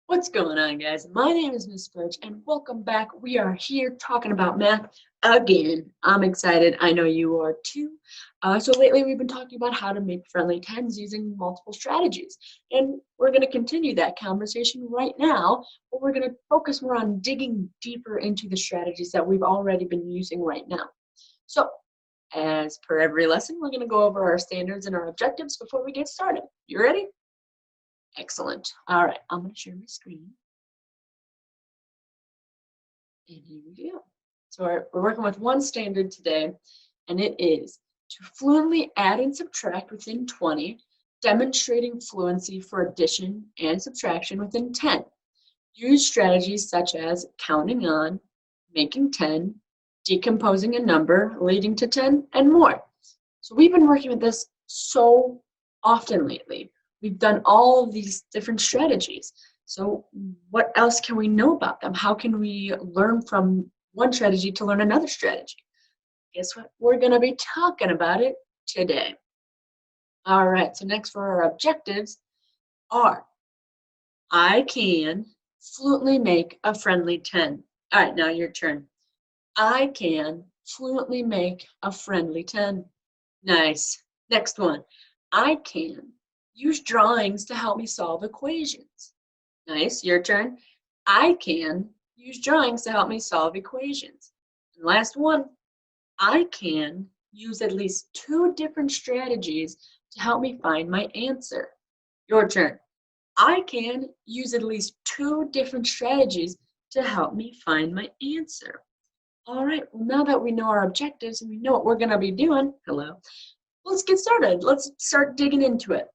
What's going on, guys? My name is Miss Birch, and welcome back. We are here talking about math again. I'm excited. I know you are too. So lately, we've been talking about how to make friendly tens using multiple strategies, and we're going to continue that conversation right now. But we're going to focus more on digging deeper into the strategies that we've already been using right now. So, as per every lesson, we're going to go over our standards and our objectives before we get started. You ready? Excellent. All right, I'm going to share my screen. And here we go. So we're working with one standard today, and it is to fluently add and subtract within 20, demonstrating fluency for addition and subtraction within 10. Use strategies such as counting on, making 10, decomposing a number leading to 10, and more. So we've been working with this so often lately. We've done all of these different strategies. So what else can we know about them? How can we learn from one strategy to learn another strategy? Guess what? We're going to be talking about it today. All right, so next for our objectives are I can fluently make a friendly 10. All right, now your turn. I can fluently make a friendly 10. Nice. Next one. I can use drawings to help me solve equations. Nice. Your turn. I can use drawings to help me solve equations. And last one. I can use at least 2 different strategies to help me find my answer. Your turn. I can use at least 2 different strategies to help me find my answer. All right, well, now that we know our objectives and we know what we're going to be doing, let's get started. Let's start digging into it.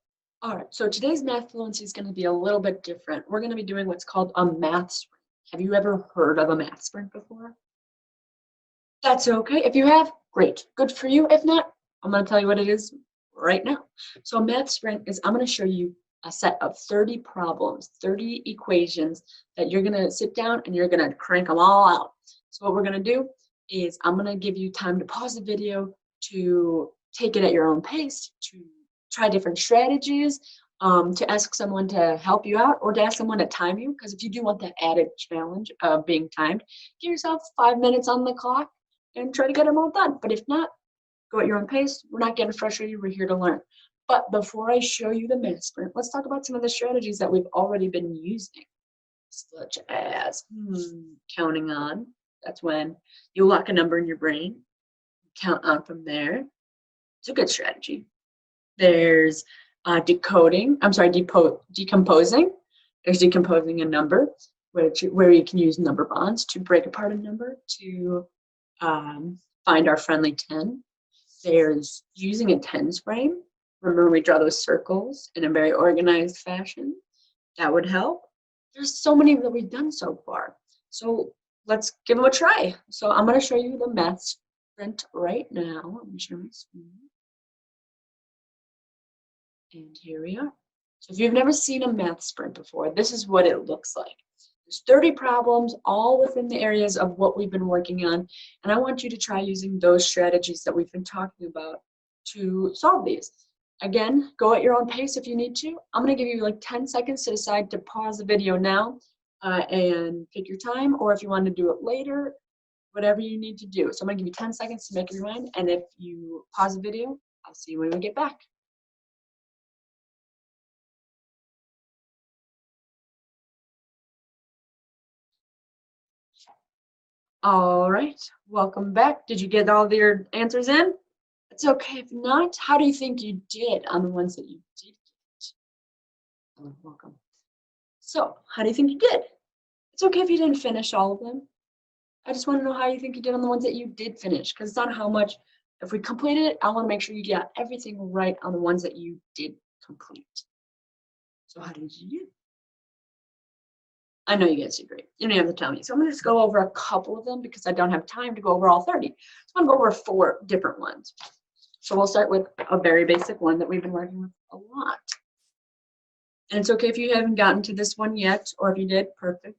All right, so today's math fluency is going to be a little bit different. We're going to be doing what's called a math sprint. Have you ever heard of a math sprint before? That's okay. If you have, great. Good for you. If not, I'm going to tell you what it is right now. So a math sprint is I'm going to show you a set of 30 problems, 30 equations that you're going to sit down and you're going to crank them all out. So what we're going to do is I'm going to give you time to pause the video, to take it at your own pace, to try different strategies, to ask someone to help you out, or to ask someone to time you. Because if you do want that added challenge of being timed, give yourself 5 minutes on the clock and try to get them all done. But if not, go at your own pace. We're not getting frustrated. We're here to learn. But before I show you the math sprint, let's talk about some of the strategies that we've already been using, such as counting on. That's when you lock a number in your brain, count on from there. It's a good strategy. There's decomposing. There's decomposing a number, where you can use number bonds to break apart a number to find our friendly 10. There's using a tens frame. Remember, we draw those circles in a very organized fashion. That would help. There's so many that we've done so far. So let's give them a try. So I'm going to show you the math sprint right now. Let me share my screen. And here we are. So if you've never seen a math sprint before, this is what it looks like. There's 30 problems, all within the areas of what we've been working on. And I want you to try using those strategies that we've been talking about to solve these. Again, go at your own pace if you need to. I'm going to give you like 10 seconds to decide to pause the video now and take your time, or if you want to do it later, whatever you need to do. So I'm going to give you 10 seconds to make up your mind. And if you pause the video, I'll see you when we get back. All right, welcome back. Did you get all your answers in? It's okay if not. How do you think you did on the ones that you did get? Oh, welcome. So, how do you think you did? It's okay if you didn't finish all of them. I just want to know how you think you did on the ones that you did finish, because it's not how much. If we completed it, I want to make sure you got everything right on the ones that you did complete. So, how did you do? I know you guys did great. You don't have to tell me. So I'm going to just go over a couple of them because I don't have time to go over all 30. So I'm going to go over 4 different ones. So we'll start with a very basic one that we've been working with a lot. And it's okay if you haven't gotten to this one yet, or if you did, perfect.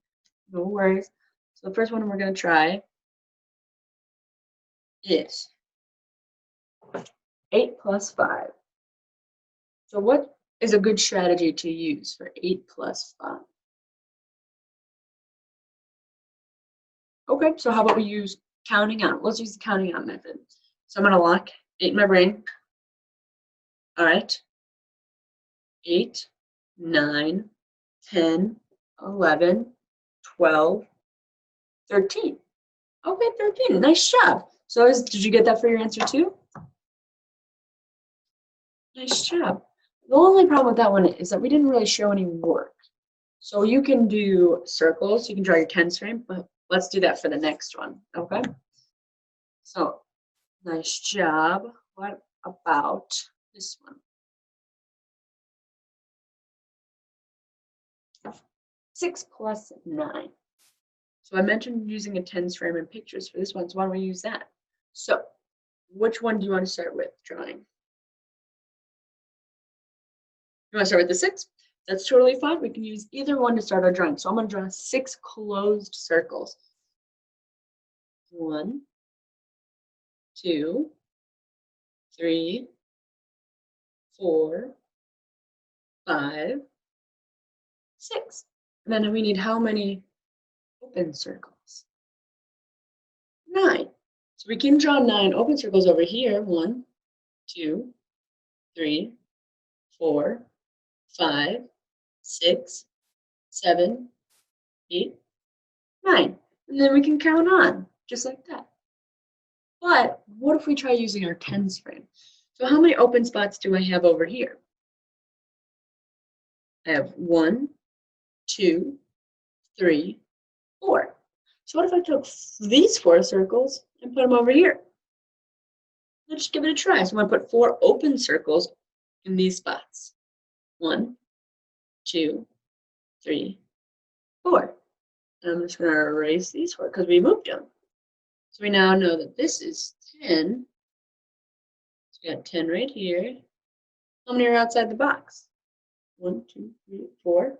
No worries. So the first one we're going to try is 8 plus 5. So what is a good strategy to use for 8 plus 5? Okay, so how about we use counting out? Let's use the counting out method. So I'm going to lock 8 in my brain. All right. 8, 9, 10, 11, 12, 13. Okay, 13. Nice job. So did you get that for your answer too? Nice job. The only problem with that one is that we didn't really show any work. So you can do circles, you can draw your tens frame, but let's do that for the next one, okay? So, nice job. What about this one? 6 plus 9. So I mentioned using a tens frame and pictures for this one, so why don't we use that? So, which one do you want to start with drawing? You want to start with the 6? That's totally fine. We can use either one to start our drawing. So I'm going to draw 6 closed circles. 1, 2, 3, 4, 5, 6. And then we need how many open circles? 9. So we can draw 9 open circles over here. 1, 2, 3, 4, 5, 6, 7, 8, 9. And then we can count on, just like that. But what if we try using our tens frame? So how many open spots do I have over here? I have 1, 2, 3, 4. So what if I took these 4 circles and put them over here? Let's just give it a try. So I'm going to put 4 open circles in these spots. 1, 2, 3, 4. And I'm just going to erase these 4 because we moved them. So we now know that this is 10. So we got 10 right here. How many are outside the box? 1, 2, 3, 4,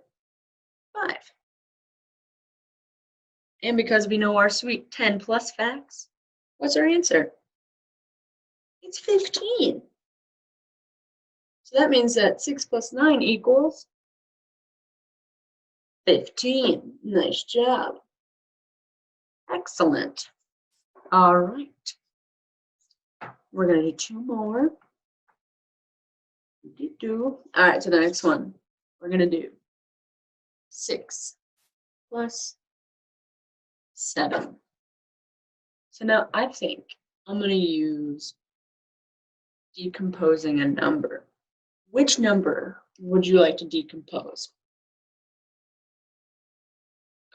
5. And because we know our sweet 10 plus facts, what's our answer? It's 15. So that means that 6 plus 9 equals 15. Nice job. Excellent. All right. We're going to do 2 more. All right, so the next one. We're going to do 6 plus 7. So now I think I'm going to use decomposing a number. Which number would you like to decompose?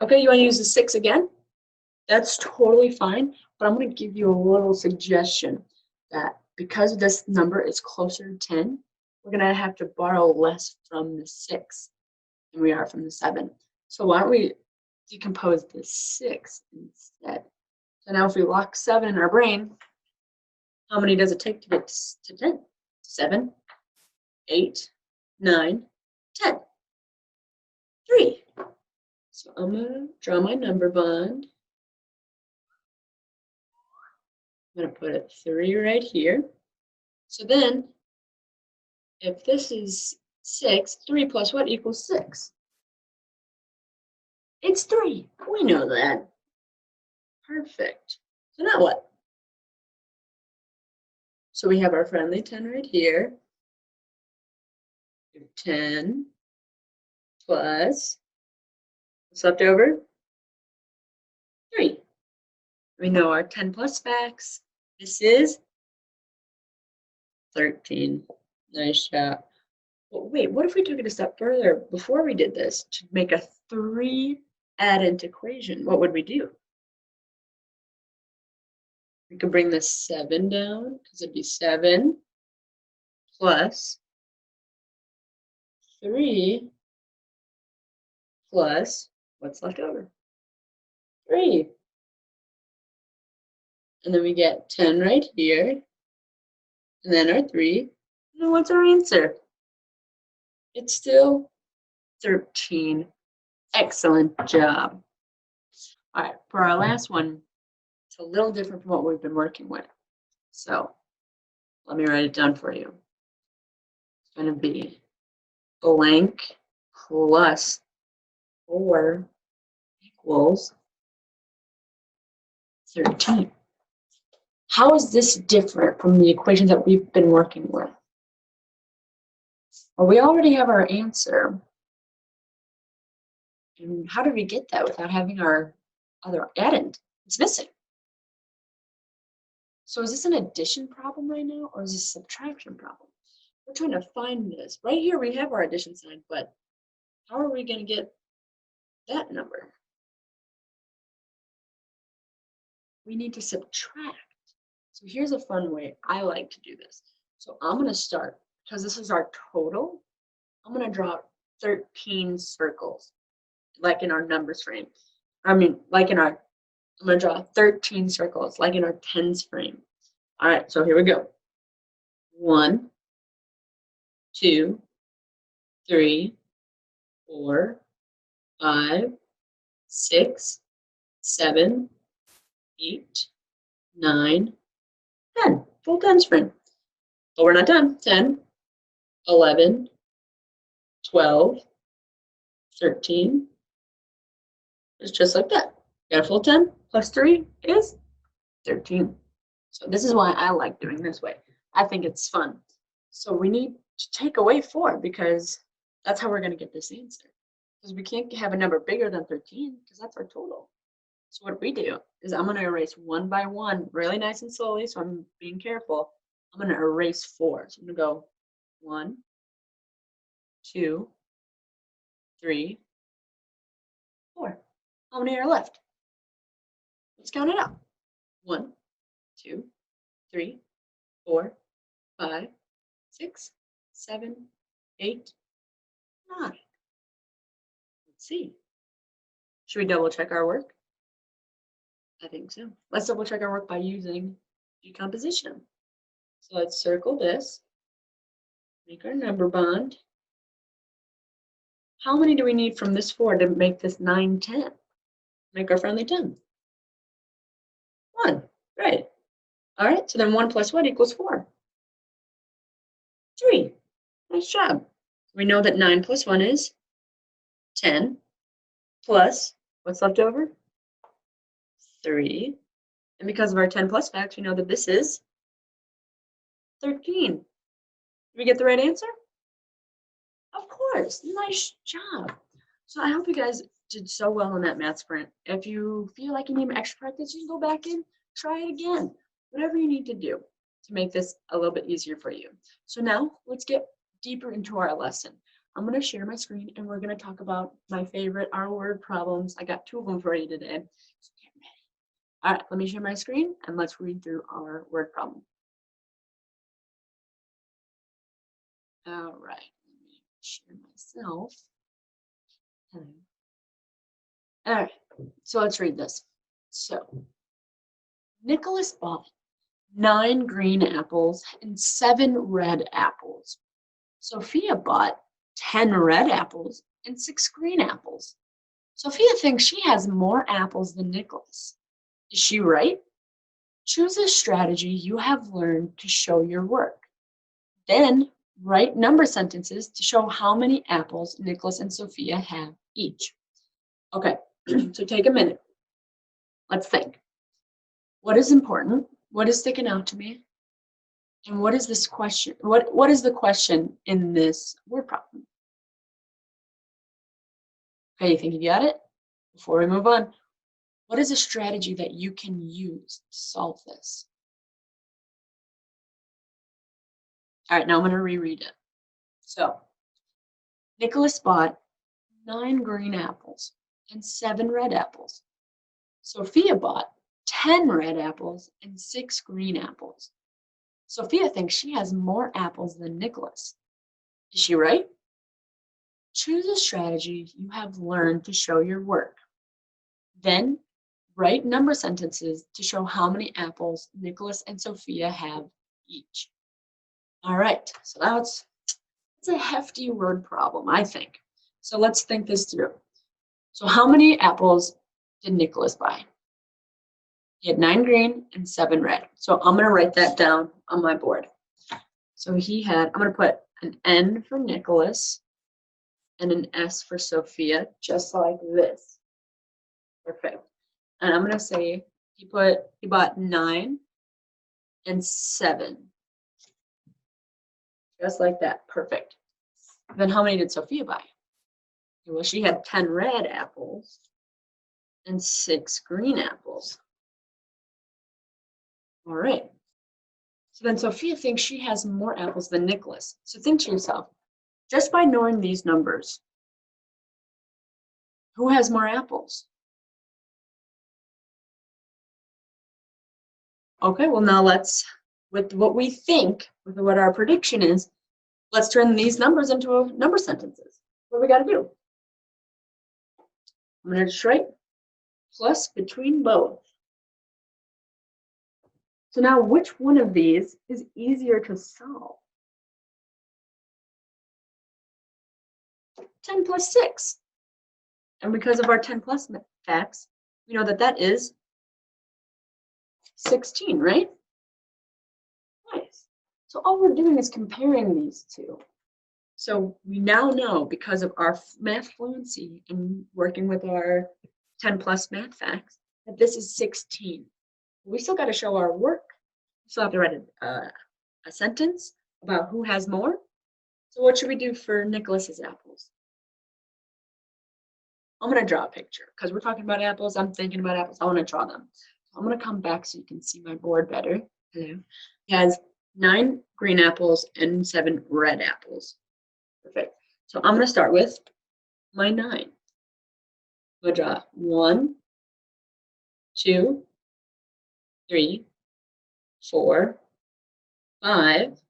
Okay, you want to use the 6 again? That's totally fine, but I'm going to give you a little suggestion that because this number is closer to 10, we're going to have to borrow less from the 6 than we are from the 7. So why don't we decompose the 6 instead? So now if we lock 7 in our brain, how many does it take to get to 10? 7, 8, 9, 10. 3. So I'm going to draw my number bond. I'm going to put a 3 right here. So then, if this is 6, 3 plus what equals 6? It's 3. We know that. Perfect. So now what? So we have our friendly 10 right here. 10 plus, what's left over? 3. We know our 10 plus facts. This is 13. Nice job. But wait, what if we took it a step further before we did this to make a 3 addend equation? What would we do? We could bring the 7 down because it'd be 7 plus 3 plus what's left over? 3. And then we get 10 right here. And then our 3. And then what's our answer? It's still 13. Excellent job. All right, for our last one, it's a little different from what we've been working with. So let me write it down for you. It's going to be blank plus 4 equals 13. How is this different from the equations that we've been working with? Well, we already have our answer. And how did we get that without having our other addend? It's missing. So is this an addition problem right now, or is this a subtraction problem? We're trying to find this. Right here we have our addition sign, but how are we going to get that number? We need to subtract. So here's a fun way I like to do this. So I'm going to start, because this is our total, I'm going to draw 13 circles, like in our numbers frame. I'm going to draw 13 circles, like in our tens frame. All right, so here we go. 1, 2, 3, 4, 5, 6, 7, 8, 9, 10. Full tens frame. But we're not done. 10, 11, 12, 13. It's just like that. Got a full 10 plus 3 is 13. So this is why I like doing this way. I think it's fun. So we need to take away 4 because that's how we're going to get this answer. Because we can't have a number bigger than 13 because that's our total. So what we do is I'm going to erase 1 by 1 really nice and slowly, so I'm being careful. I'm going to erase 4. So I'm going to go 1, 2, 3, 4. How many are left? Let's count it out. 1, 2, 3, 4, 5, 6, 7, 8, 9. Let's see. Should we double check our work? I think so. Let's double check our work by using decomposition. So let's circle this, make our number bond. How many do we need from this 4 to make this 9, 10? Make our friendly 10. 1, right. All right, so then 1 plus what equals 4? 3. Nice job. We know that 9 plus 1 is 10 plus what's left over? 3. And because of our 10 plus facts, we know that this is 13. Did we get the right answer? Of course. Nice job. So I hope you guys did so well on that math sprint. If you feel like you need extra practice, you can go back and try it again. Whatever you need to do to make this a little bit easier for you. So now let's get deeper into our lesson. I'm going to share my screen and we're going to talk about my favorite word problems. I got 2 of them for you today. So get ready. All right, let me share my screen and let's read through our word problem. All right, let me share myself. Hello. All right, so let's read this. So, Nicholas bought 9 green apples and 7 red apples. Sophia bought 10 red apples and 6 green apples. Sophia thinks she has more apples than Nicholas. Is she right? Choose a strategy you have learned to show your work. Then write number sentences to show how many apples Nicholas and Sophia have each. Okay, so take a minute. Let's think. What is important? What is sticking out to me? And what is this question? What is the question in this word problem? Okay, you think you got it? Before we move on, what is a strategy that you can use to solve this? All right, now I'm going to reread it. So, Nicholas bought 9 green apples and 7 red apples. Sophia bought 10 red apples and 6 green apples. Sophia thinks she has more apples than Nicholas. Is she right? Choose a strategy you have learned to show your work. Then write number sentences to show how many apples Nicholas and Sophia have each. All right, so that's a hefty word problem, I think. So let's think this through. So how many apples did Nicholas buy? He had 9 green and 7 red. So I'm going to write that down on my board. So he had, I'm going to put an N for Nicholas and an S for Sophia, just like this. Perfect. And I'm going to say He bought 9 and 7. Just like that. Perfect. Then how many did Sophia buy? Well, she had 10 red apples and 6 green apples. All right. So then Sophia thinks she has more apples than Nicholas. So think to yourself, just by knowing these numbers, who has more apples? Okay, well now let's, with what we think, with what our prediction is, let's turn these numbers into number sentences. What do we got to do? I'm going to just write plus between both. So now which one of these is easier to solve? 10 plus 6. And because of our 10 plus facts, we know that that is 16, right? Nice. So all we're doing is comparing these two. So we now know, because of our math fluency and working with our 10 plus math facts, that this is 16. We still got to show our work. We still have to write a sentence about who has more. So what should we do for Nicholas's apples? I'm going to draw a picture because we're talking about apples. I'm thinking about apples. I want to draw them. I'm going to come back so you can see my board better. Hello. He has 9 green apples and 7 red apples. Perfect. So I'm going to start with my 9. I'm going to draw 1, 2, 3, 4, 5,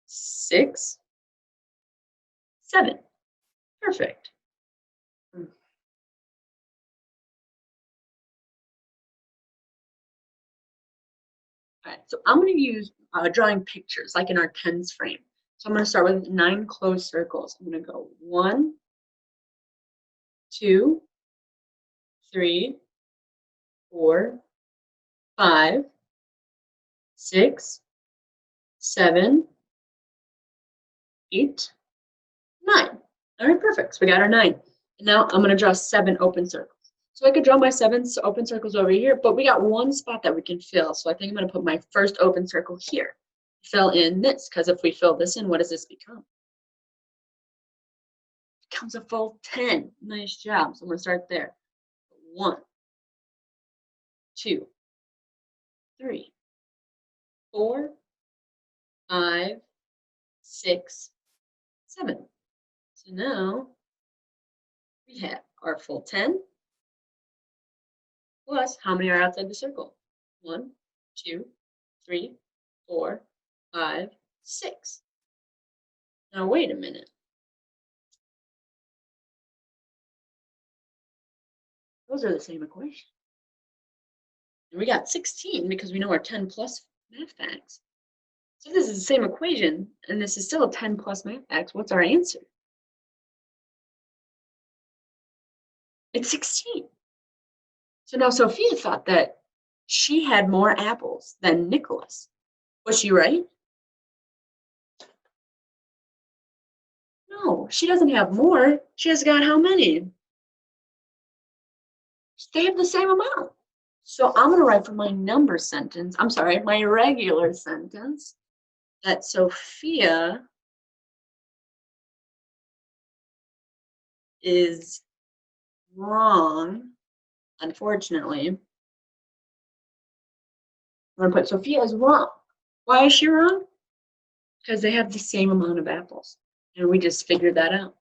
6, 7. Perfect. All right, so I'm going to use drawing pictures like in our tens frame. So I'm going to start with 9 closed circles. I'm going to go 1, 2, 3, 4, 5, 6, 7, 8, 9. All right, perfect. So we got our 9. And now I'm going to draw 7 open circles. So I could draw my 7 open circles over here, but we got one spot that we can fill. So I think I'm going to put my first open circle here. Fill in this, because if we fill this in, what does this become? It becomes a full 10. Nice job. So I'm going to start there. 1, 2, 3, 4, 5, 6, 7. So now we have our full 10 plus how many are outside the circle? 1, 2, 3, 4, 5, 6. Now wait a minute. Those are the same equation. And we got 16 because we know our 10 plus math facts. So this is the same equation, and this is still a 10 plus math facts. What's our answer? It's 16. So now Sophia thought that she had more apples than Nicholas. Was she right? No, she doesn't have more. She has got how many? They have the same amount. So I'm going to write for my number sentence, I'm sorry, my regular sentence, that Sophia is wrong, unfortunately. I'm going to put Sophia is wrong. Why is she wrong? Because they have the same amount of apples. And we just figured that out.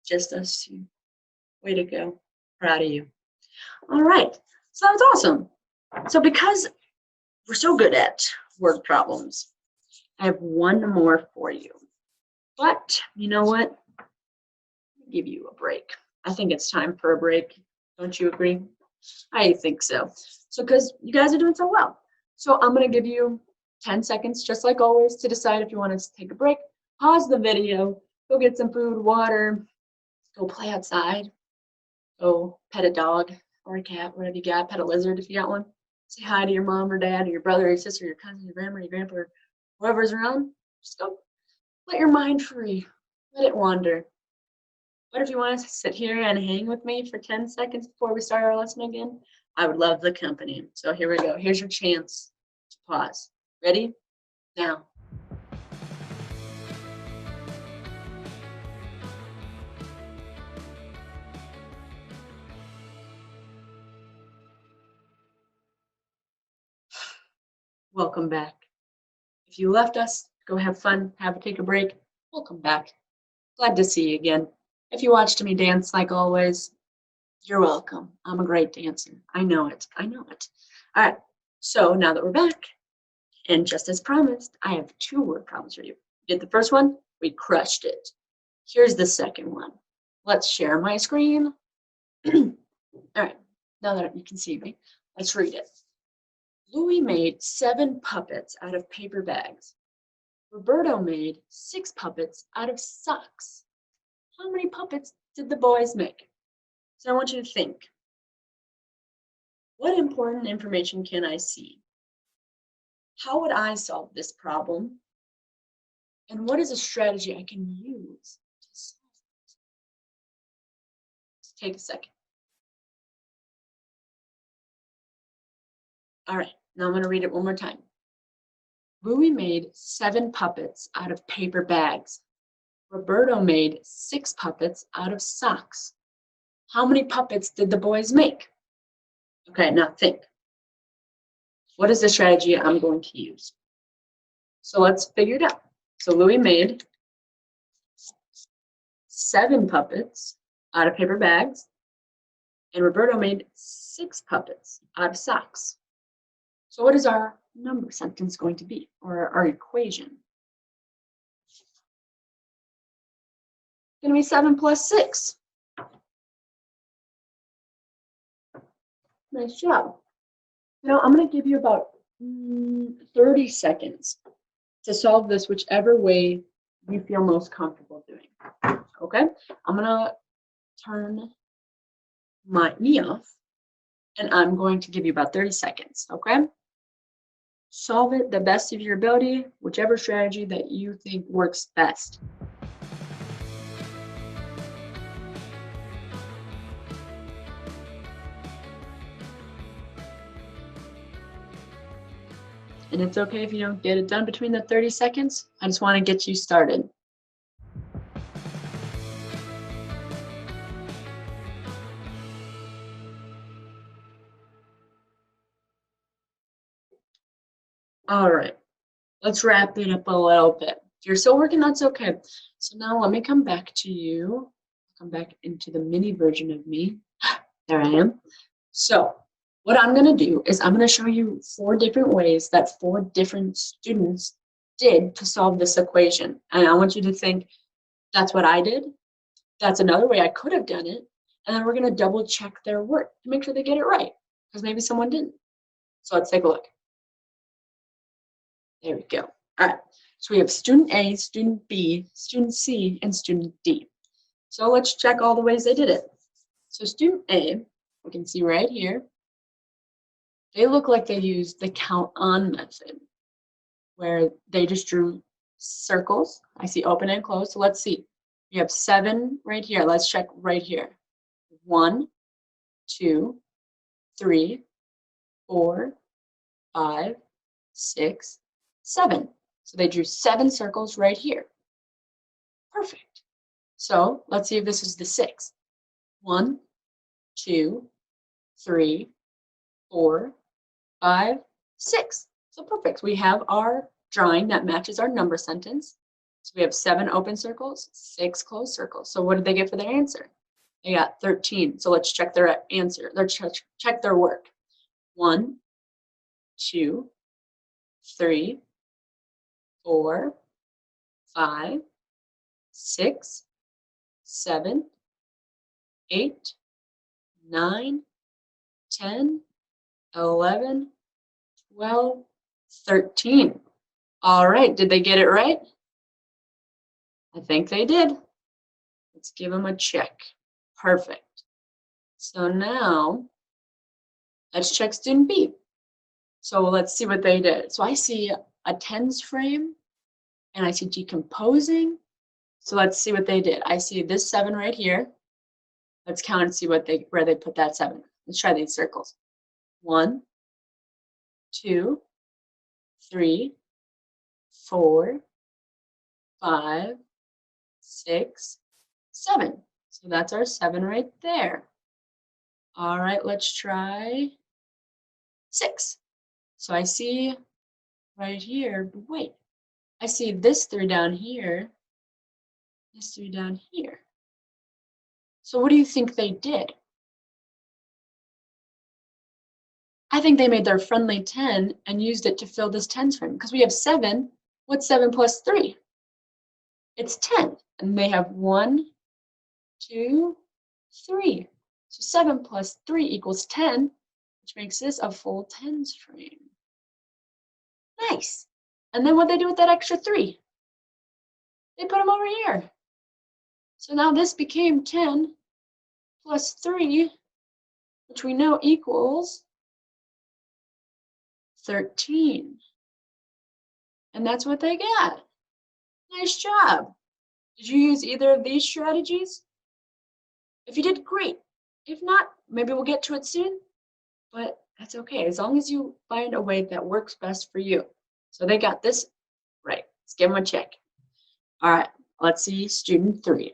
Just us two. Way to go. Proud of you. All right. So that's awesome. So because we're so good at word problems, I have one more for you. But you know what? I'll give you a break. I think it's time for a break. Don't you agree? I think so. So because you guys are doing so well. So I'm going to give you 10 seconds, just like always, to decide if you want to take a break. Pause the video. Go get some food, water. Go play outside. Go pet a dog or a cat, whatever you got. Pet a lizard if you got one. Say hi to your mom or dad or your brother or your sister, your cousin, your grandma, your grandpa, or whoever's around. Just go let your mind free. Let it wander. But if you want to sit here and hang with me for 10 seconds before we start our lesson again, I would love the company. So here we go. Here's your chance to pause. Ready? Now. Welcome back. If you left us, go have fun, take a break. Welcome back. Glad to see you again. If you watched me dance like always, you're welcome. I'm a great dancer. I know it. I know it. All right. So now that we're back, and just as promised, I have 2 word problems for you. You did the first one, we crushed it. Here's the second one. Let's share my screen. All right. Now that you can see me, let's read it. Louis made 7 puppets out of paper bags. Roberto made 6 puppets out of socks. How many puppets did the boys make? So I want you to think. What important information can I see? How would I solve this problem? And what is a strategy I can use to solve it? Let's take a second. All right, now I'm going to read it one more time. Louis made 7 puppets out of paper bags. Roberto made 6 puppets out of socks. How many puppets did the boys make? Okay, now think. What is the strategy I'm going to use? So let's figure it out. So Louis made 7 puppets out of paper bags, and Roberto made 6 puppets out of socks. So what is our number sentence going to be, or our equation? It's going to be 7 plus 6. Nice job. Now I'm going to give you about 30 seconds to solve this whichever way you feel most comfortable doing. Okay? I'm going to turn me off, and I'm going to give you about 30 seconds. Okay? Solve it the best of your ability, whichever strategy that you think works best. And it's okay if you don't get it done between the 30 seconds. I just want to get you started. All right, let's wrap it up a little bit. If you're still working, that's okay. So now let me come back to you. Come back into the mini version of me. There I am. So what I'm going to do is I'm going to show you 4 different ways that 4 different students did to solve this equation. And I want you to think, that's what I did. That's another way I could have done it. And then we're going to double check their work to make sure they get it right, because maybe someone didn't. So let's take a look. There we go. All right. So we have student A, student B, student C, and student D. So let's check all the ways they did it. So student A, we can see right here, they look like they used the count on method, where they just drew circles. I see open and closed. So let's see. We have 7 right here. Let's check right here. 1, 2, 3, 4, 5, 6, 7. So they drew 7 circles right here. Perfect. So let's see if this is the 6. 1, 2, 3, 4, 5, 6. So perfect. We have our drawing that matches our number sentence. So we have 7 open circles, 6 closed circles. So what did they get for their answer? They got 13. So let's check their answer. Let's check their work. 1, 2, 3, 4, 5, 6, 7, 8, 9, 10, 11, 12, 13. All right, did they get it right? I think they did. Let's give them a check. Perfect. So now, let's check student B. So let's see what they did. So I see a tens frame, and I see decomposing. So let's see what they did. I see this 7 right here. Let's count and see where they put that 7. Let's try these circles. 1, 2, 3, 4, 5, 6, 7. So that's our 7 right there. All right, let's try 6. So I see right here, but wait, I see this 3 down here, this 3 down here. So what do you think they did? I think they made their friendly 10 and used it to fill this tens frame because we have 7. What's 7 plus 3? It's 10. And they have 1, 2, 3. So 7 plus 3 equals 10, which makes this a full tens frame. Nice. And then what they do with that extra 3? They put them over here. So now this became 10 plus 3, which we know equals 13. And that's what they got. Nice job. Did you use either of these strategies? If you did, great. If not, maybe we'll get to it soon, but that's okay, as long as you find a way that works best for you. So they got this right. Let's give them a check. All right, let's see student 3.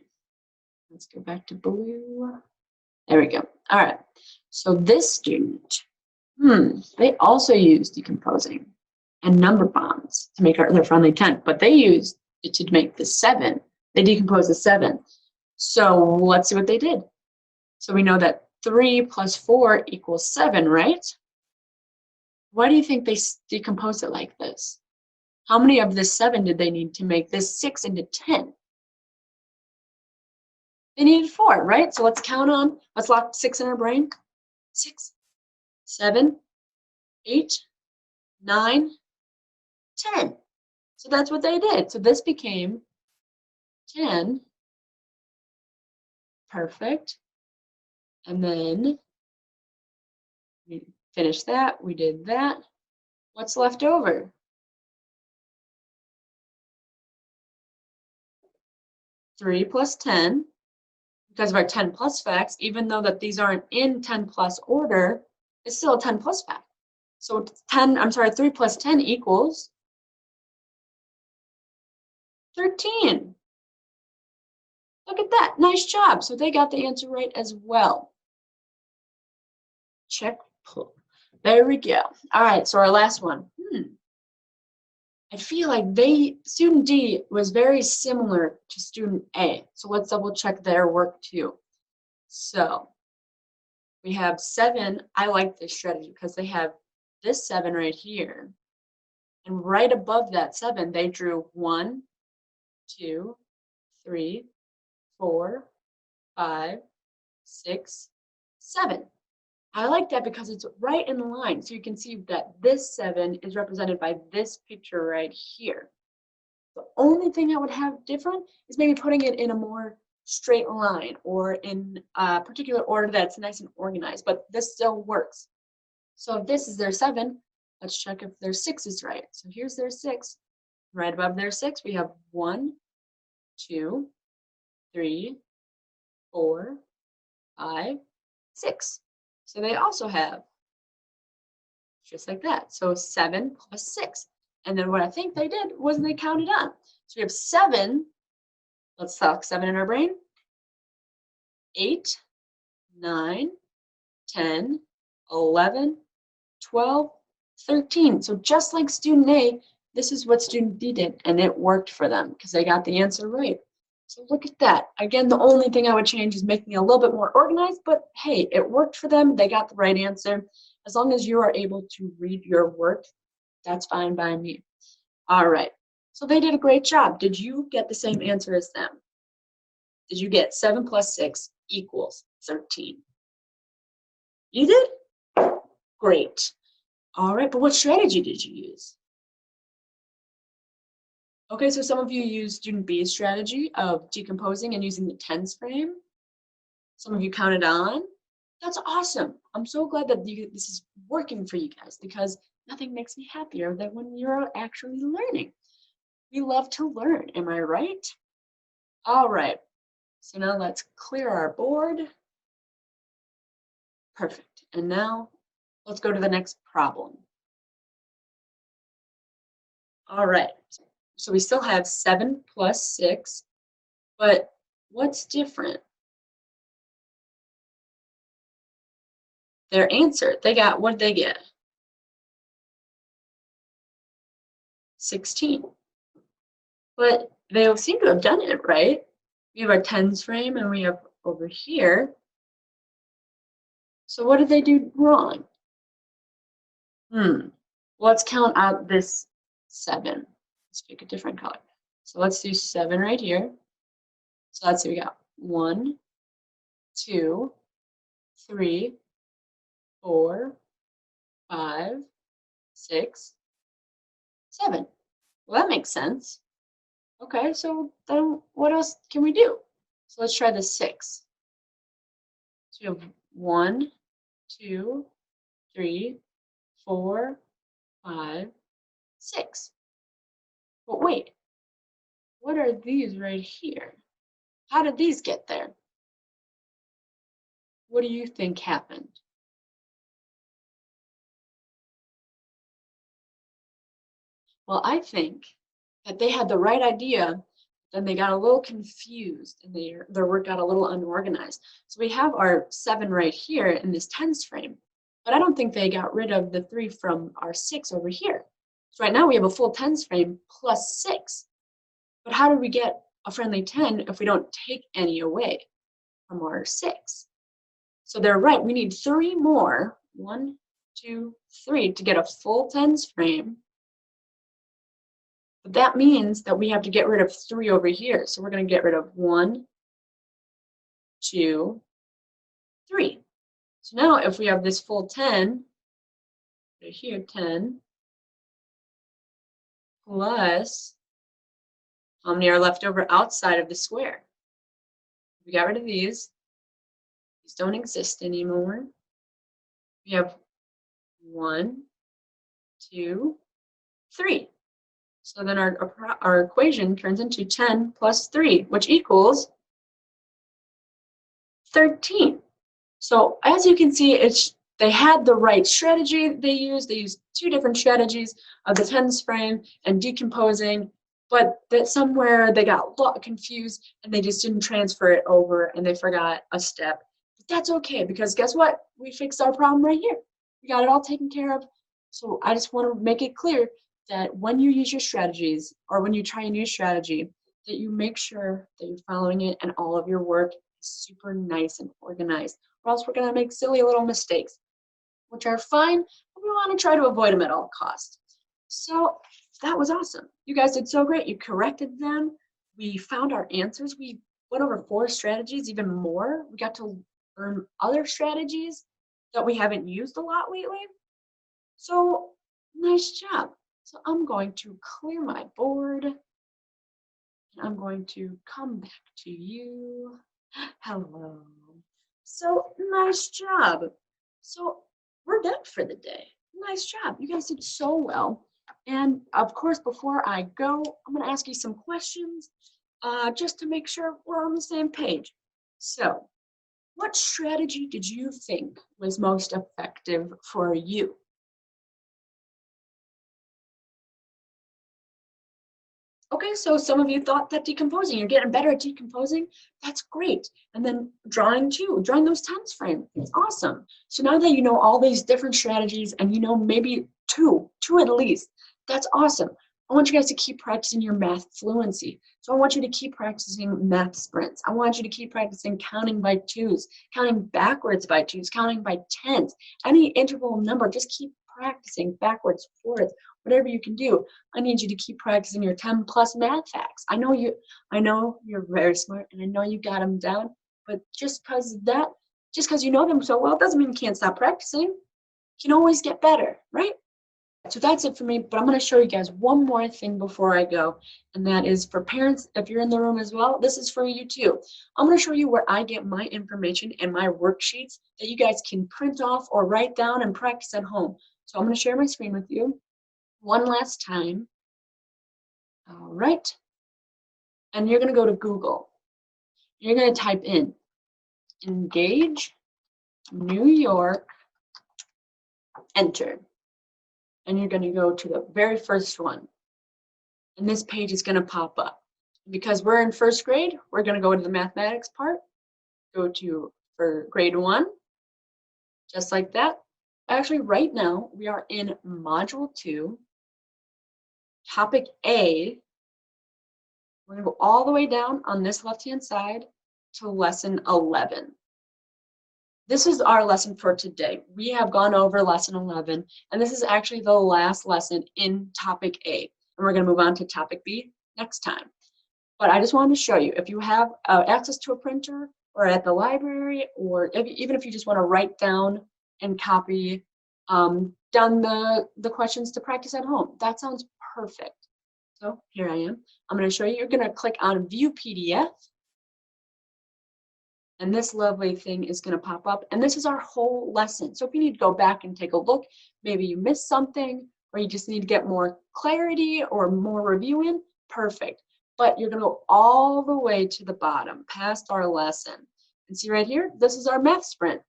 Let's go back to blue. There we go. All right, so this student, they also used decomposing and number bonds to make their friendly 10, but they used it to make the 7. They decomposed the 7. So let's see what they did. So we know that 3 plus 4 equals 7, right? Why do you think they decomposed it like this? How many of this 7 did they need to make this 6 into 10? They needed 4, right? So let's count on, let's lock 6 in our brain. 6, 7, 8, 9, 10. So that's what they did. So this became 10. Perfect. And then we finished that. We did that. What's left over? 3 plus 10. Because of our 10 plus facts, even though that these aren't in 10 plus order, it's still a 10 plus fact. So 3 plus 10 equals 13. Look at that, nice job. So they got the answer right as well. Check, pull. There we go. All right, so our last one. I feel like student D was very similar to student A. So let's double check their work too. So we have 7. I like this strategy because they have this 7 right here. And right above that 7, they drew 1, 2, 3, 4, 5, 6, 7. I like that because it's right in line. So you can see that this 7 is represented by this picture right here. The only thing I would have different is maybe putting it in a more straight line or in a particular order that's nice and organized, but this still works. So if this is their 7, let's check if their 6 is right. So here's their 6. Right above their 6, we have 1, 2, 3, 4, 5, 6. So they also have just like that. So 7 plus 6. And then what I think they did was they counted on. So we have 7. Let's talk 7 in our brain. 8, 9, 10, 11, 12, 13. So just like student A, this is what student D did, and it worked for them because they got the answer right. So look at that. Again, the only thing I would change is making it a little bit more organized, but hey, it worked for them. They got the right answer. As long as you are able to read your work, that's fine by me. All right. So they did a great job. Did you get the same answer as them? Did you get 7 plus 6 equals 13? You did? Great. All right, but what strategy did you use? Okay, so some of you used student B's strategy of decomposing and using the tens frame. Some of you counted on. That's awesome. I'm so glad that this is working for you guys because nothing makes me happier than when you're actually learning. We love to learn, am I right? All right, so now let's clear our board. Perfect. And now let's go to the next problem. All right, so we still have 7 plus 6, but what's different? Their answer, what did they get? 16. But they seem to have done it, right? We have our tens frame and we have over here. So what did they do wrong? Let's count out this 7. Let's pick a different color. So let's do 7 right here. So let's see, we got 1, 2, 3, 4, 5, 6, 7. Well, that makes sense. Okay, so then what else can we do? So let's try the 6. So we have 1, 2, 3, 4, 5, 6. But wait, what are these right here? How did these get there? What do you think happened? Well, I think that they had the right idea, then they got a little confused and their work got a little unorganized. So we have our 7 right here in this tens frame, but I don't think they got rid of the 3 from our 6 over here. So right now we have a full tens frame plus 6. But how do we get a friendly 10 if we don't take any away from our 6? So they're right, we need 3 more, 1, 2, 3, to get a full tens frame. But that means that we have to get rid of 3 over here. So we're going to get rid of 1, 2, 3. So now if we have this full 10, right here, 10, plus, how many are left over outside of the square? We got rid of these. These don't exist anymore. We have 1, 2, 3. So then our equation turns into 10 plus 3, which equals 13. So as you can see, they had the right strategy they used. They used 2 different strategies of the tens frame and decomposing, but that somewhere they got a lot confused and they just didn't transfer it over and they forgot a step. But that's okay, because guess what? We fixed our problem right here. We got it all taken care of. So I just want to make it clear that when you use your strategies, or when you try a new strategy, that you make sure that you're following it and all of your work is super nice and organized, or else we're going to make silly little mistakes, which are fine, but we want to try to avoid them at all costs. So that was awesome. You guys did so great. You corrected them. We found our answers. We went over 4 strategies, even more. We got to learn other strategies that we haven't used a lot lately. So nice job. So I'm going to clear my board and I'm going to come back to you. Hello. So nice job. So we're done for the day. Nice job. You guys did so well. And of course, before I go, I'm going to ask you some questions just to make sure we're on the same page. So what strategy did you think was most effective for you? Okay, so some of you thought that decomposing, you're getting better at decomposing. That's great. And then drawing too, drawing those tens frame. It's awesome. So now that you know all these different strategies and you know maybe two at least, that's awesome. I want you guys to keep practicing your math fluency. So I want you to keep practicing math sprints. I want you to keep practicing counting by 2s, counting backwards by 2s, counting by 10s. Any interval number, just keep practicing backwards, forwards, whatever you can do. I need you to keep practicing your 10 plus math facts. I know you're very smart and I know you got them down, but just because you know them so well doesn't mean you can't stop practicing. You can always get better, right? So that's it for me, but I'm going to show you guys one more thing before I go, and that is for parents. If you're in the room as well, this is for you too. I'm going to show you where I get my information and my worksheets that you guys can print off or write down and practice at home. So I'm going to share my screen with you one last time. All right. And you're going to go to Google. You're going to type in Engage, New York, enter. And you're going to go to the very first one. And this page is going to pop up. Because we're in first grade, we're going to go to the mathematics part. Go to for grade 1, just like that. Actually, right now, we are in Module 2, Topic A. We're going to go all the way down on this left-hand side to Lesson 11. This is our lesson for today. We have gone over Lesson 11, and this is actually the last lesson in Topic A. And we're going to move on to Topic B next time. But I just wanted to show you, if you have access to a printer or at the library, or even if you just want to write down and copy down the questions to practice at home, that sounds perfect. So here I am. I'm going to show you. You're going to click on View PDF. And this lovely thing is going to pop up. And this is our whole lesson. So if you need to go back and take a look, maybe you missed something, or you just need to get more clarity or more review in, perfect. But you're going to go all the way to the bottom, past our lesson. And see right here, this is our math sprint.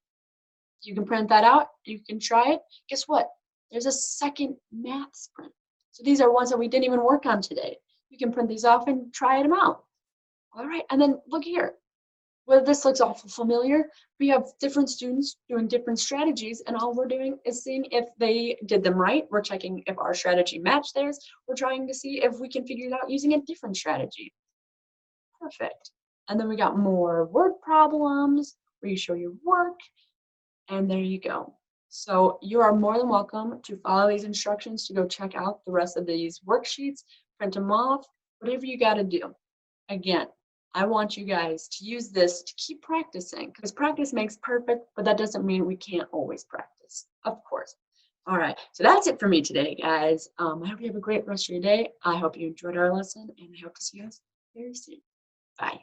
You can print that out. You can try it. Guess what? There's a second math sprint. So these are ones that we didn't even work on today. You can print these off and try them out. All right, and then look here. Well, this looks awful familiar. We have different students doing different strategies, and all we're doing is seeing if they did them right. We're checking if our strategy matched theirs. We're trying to see if we can figure it out using a different strategy. Perfect. And then we got more word problems where you show your work, and there you go. So you are more than welcome to follow these instructions to go check out the rest of these worksheets, print them off, whatever you got to do. Again, I want you guys to use this to keep practicing, because practice makes perfect, but that doesn't mean we can't always practice, of course. All right, so that's it for me today, guys. I hope you have a great rest of your day. I hope you enjoyed our lesson, and I hope to see you guys very soon. Bye.